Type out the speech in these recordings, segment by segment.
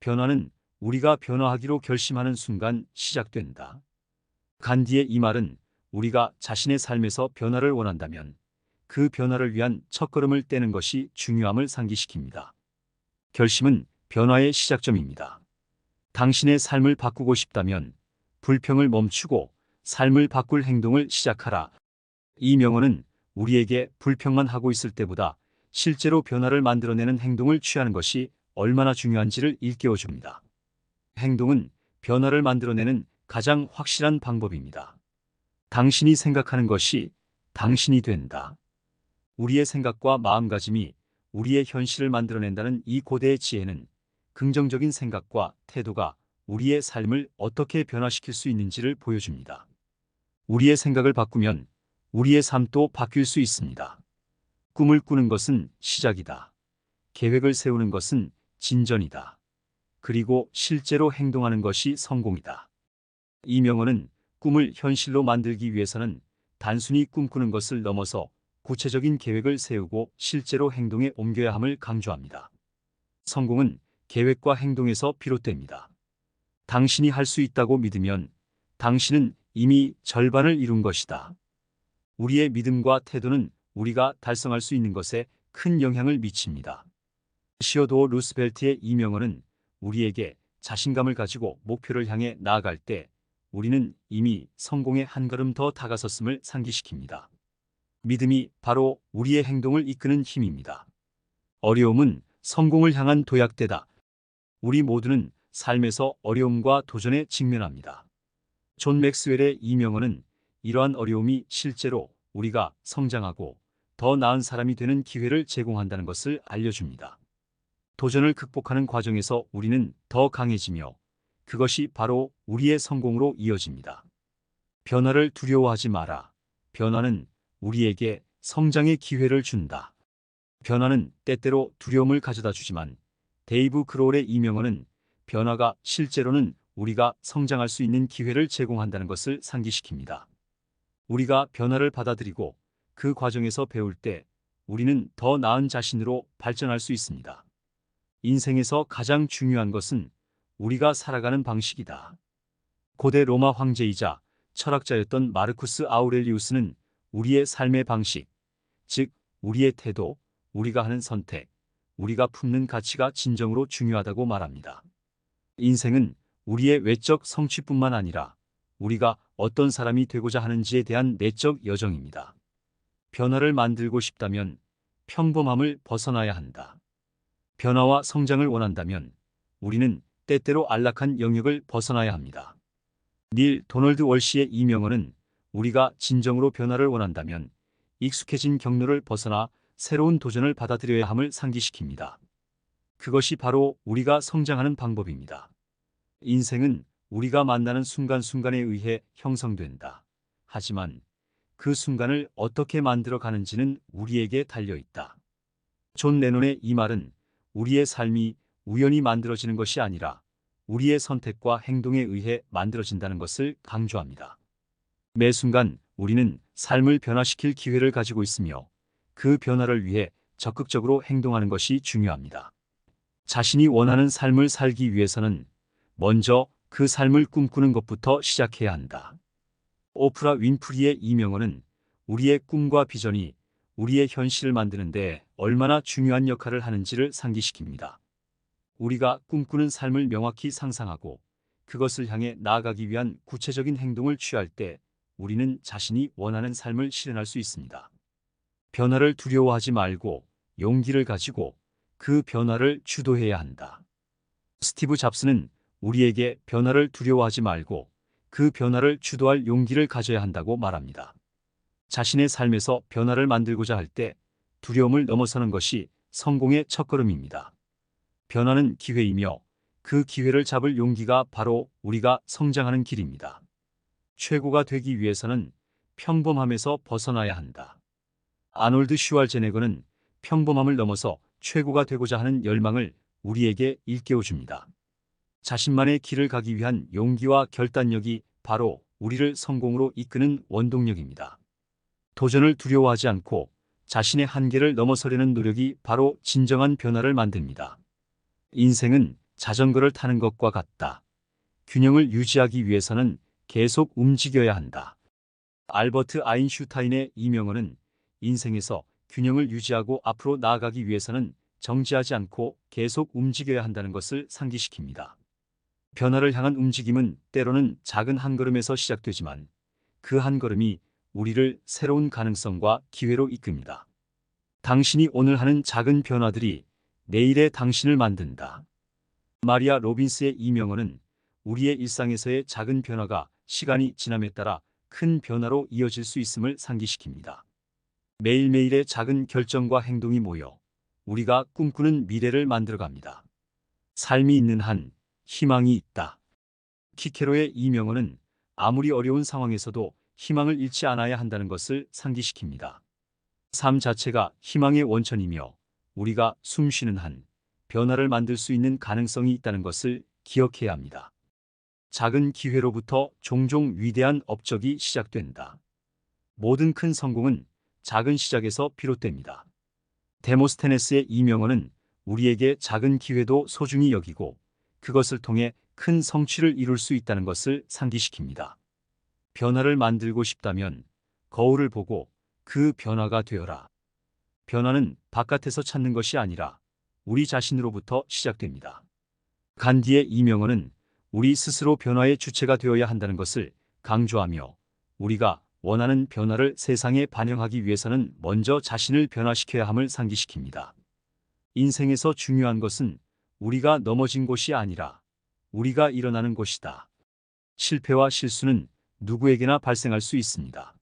변화는 우리가 변화하기로 결심하는 순간 시작된다. 간디의 이 말은 우리가 자신의 삶에서 변화를 원한다면 그 변화를 위한 첫걸음을 떼는 것이 중요함을 상기시킵니다. 결심은 변화의 시작점입니다. 당신의 삶을 바꾸고 싶다면 불평을 멈추고 삶을 바꿀 행동을 시작하라. 이 명언은 우리에게 불평만 하고 있을 때보다 실제로 변화를 만들어내는 행동을 취하는 것이 얼마나 중요한지를 일깨워 줍니다. 행동은 변화를 만들어내는 가장 확실한 방법입니다. 당신이 생각하는 것이 당신이 된다. 우리의 생각과 마음가짐이 우리의 현실을 만들어낸다는 이 고대의 지혜는 긍정적인 생각과 태도가 우리의 삶을 어떻게 변화시킬 수 있는지를 보여줍니다. 우리의 생각을 바꾸면 우리의 삶도 바뀔 수 있습니다. 꿈을 꾸는 것은 시작이다. 계획을 세우는 것은 진전이다. 그리고 실제로 행동하는 것이 성공이다. 이 명언은 꿈을 현실로 만들기 위해서는 단순히 꿈꾸는 것을 넘어서 구체적인 계획을 세우고 실제로 행동에 옮겨야 함을 강조합니다. 성공은 계획과 행동에서 비롯됩니다. 당신이 할 수 있다고 믿으면 당신은 이미 절반을 이룬 것이다. 우리의 믿음과 태도는 우리가 달성할 수 있는 것에 큰 영향을 미칩니다. 시어도어 루스벨트의 이 명언은 우리에게 자신감을 가지고 목표를 향해 나아갈 때 우리는 이미 성공에 한 걸음 더 다가섰음을 상기시킵니다. 믿음이 바로 우리의 행동을 이끄는 힘입니다. 어려움은 성공을 향한 도약대다. 우리 모두는 삶에서 어려움과 도전에 직면합니다. 존 맥스웰의 이 명언은 이러한 어려움이 실제로 우리가 성장하고 더 나은 사람이 되는 기회를 제공한다는 것을 알려줍니다. 도전을 극복하는 과정에서 우리는 더 강해지며 그것이 바로 우리의 성공으로 이어집니다. 변화를 두려워하지 마라. 변화는 우리에게 성장의 기회를 준다. 변화는 때때로 두려움을 가져다 주지만 데이브 크롤의 이 명언은 변화가 실제로는 우리가 성장할 수 있는 기회를 제공한다는 것을 상기시킵니다. 우리가 변화를 받아들이고 그 과정에서 배울 때 우리는 더 나은 자신으로 발전할 수 있습니다. 인생에서 가장 중요한 것은 우리가 살아가는 방식이다. 고대 로마 황제이자 철학자였던 마르쿠스 아우렐리우스는 우리의 삶의 방식, 즉 우리의 태도, 우리가 하는 선택, 우리가 품는 가치가 진정으로 중요하다고 말합니다. 인생은 우리의 외적 성취뿐만 아니라 우리가 어떤 사람이 되고자 하는지에 대한 내적 여정입니다. 변화를 만들고 싶다면 평범함을 벗어나야 한다. 변화와 성장을 원한다면 우리는 때때로 안락한 영역을 벗어나야 합니다. 닐 도널드 월시의 이 명언은 우리가 진정으로 변화를 원한다면 익숙해진 경로를 벗어나 새로운 도전을 받아들여야 함을 상기시킵니다. 그것이 바로 우리가 성장하는 방법입니다. 인생은 우리가 만나는 순간순간에 의해 형성된다. 하지만 그 순간을 어떻게 만들어 가는지는 우리에게 달려 있다. 존 레논의 이 말은 우리의 삶이 우연히 만들어지는 것이 아니라 우리의 선택과 행동에 의해 만들어진다는 것을 강조합니다. 매 순간 우리는 삶을 변화시킬 기회를 가지고 있으며 그 변화를 위해 적극적으로 행동하는 것이 중요합니다. 자신이 원하는 삶을 살기 위해서는 먼저 그 삶을 꿈꾸는 것부터 시작해야 한다. 오프라 윈프리의 이 명언은 우리의 꿈과 비전이 우리의 현실을 만드는 데 얼마나 중요한 역할을 하는지를 상기시킵니다. 우리가 꿈꾸는 삶을 명확히 상상하고 그것을 향해 나아가기 위한 구체적인 행동을 취할 때 우리는 자신이 원하는 삶을 실현할 수 있습니다. 변화를 두려워하지 말고 용기를 가지고 그 변화를 주도해야 한다. 스티브 잡스는 우리에게 변화를 두려워하지 말고 그 변화를 주도할 용기를 가져야 한다고 말합니다. 자신의 삶에서 변화를 만들고자 할 때 두려움을 넘어서는 것이 성공의 첫걸음입니다. 변화는 기회이며 그 기회를 잡을 용기가 바로 우리가 성장하는 길입니다. 최고가 되기 위해서는 평범함에서 벗어나야 한다. 아놀드 슈왈제네거는 평범함을 넘어서 최고가 되고자 하는 열망을 우리에게 일깨워줍니다. 자신만의 길을 가기 위한 용기와 결단력이 바로 우리를 성공으로 이끄는 원동력입니다. 도전을 두려워하지 않고 자신의 한계를 넘어서려는 노력이 바로 진정한 변화를 만듭니다. 인생은 자전거를 타는 것과 같다. 균형을 유지하기 위해서는 계속 움직여야 한다. 알버트 아인슈타인의 이 명언은 인생에서 균형을 유지하고 앞으로 나아가기 위해서는 정지하지 않고 계속 움직여야 한다는 것을 상기시킵니다. 변화를 향한 움직임은 때로는 작은 한 걸음에서 시작되지만 그 한 걸음이 우리를 새로운 가능성과 기회로 이끕니다. 당신이 오늘 하는 작은 변화들이 내일의 당신을 만든다. 마리아 로빈스의 이 명언은 우리의 일상에서의 작은 변화가 시간이 지남에 따라 큰 변화로 이어질 수 있음을 상기시킵니다. 매일매일의 작은 결정과 행동이 모여 우리가 꿈꾸는 미래를 만들어갑니다. 삶이 있는 한 희망이 있다. 키케로의 이 명언은 아무리 어려운 상황에서도 희망을 잃지 않아야 한다는 것을 상기시킵니다. 삶 자체가 희망의 원천이며 우리가 숨쉬는 한 변화를 만들 수 있는 가능성이 있다는 것을 기억해야 합니다. 작은 기회로부터 종종 위대한 업적이 시작된다. 모든 큰 성공은 작은 시작에서 비롯됩니다. 데모스테네스의 이 명언은 우리에게 작은 기회도 소중히 여기고 그것을 통해 큰 성취를 이룰 수 있다는 것을 상기시킵니다. 변화를 만들고 싶다면 거울을 보고 그 변화가 되어라. 변화는 바깥에서 찾는 것이 아니라 우리 자신으로부터 시작됩니다. 간디의 이 명언은 우리 스스로 변화의 주체가 되어야 한다는 것을 강조하며 우리가 원하는 변화를 세상에 반영하기 위해서는 먼저 자신을 변화시켜야 함을 상기시킵니다. 인생에서 중요한 것은 우리가 넘어진 곳이 아니라 우리가 일어나는 곳이다. 실패와 실수는 누구에게나 발생할 수 있습니다.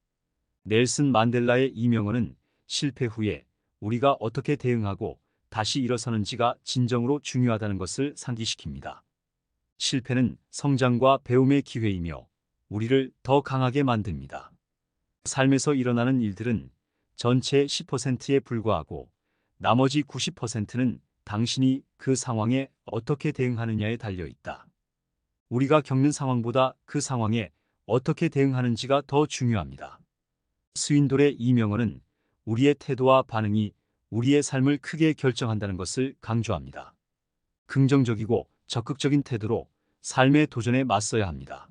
넬슨 만델라의 이 명언은 실패 후에 우리가 어떻게 대응하고 다시 일어서는지가 진정으로 중요하다는 것을 상기시킵니다. 실패는 성장과 배움의 기회이며 우리를 더 강하게 만듭니다. 삶에서 일어나는 일들은 전체의 10%에 불과하고 나머지 90%는 당신이 그 상황에 어떻게 대응하느냐에 달려 있다. 우리가 겪는 상황보다 그 상황에 어떻게 대응하는지가 더 중요합니다. 스윈돌의 이 명언은 우리의 태도와 반응이 우리의 삶을 크게 결정한다는 것을 강조합니다. 긍정적이고 적극적인 태도로 삶의 도전에 맞서야 합니다.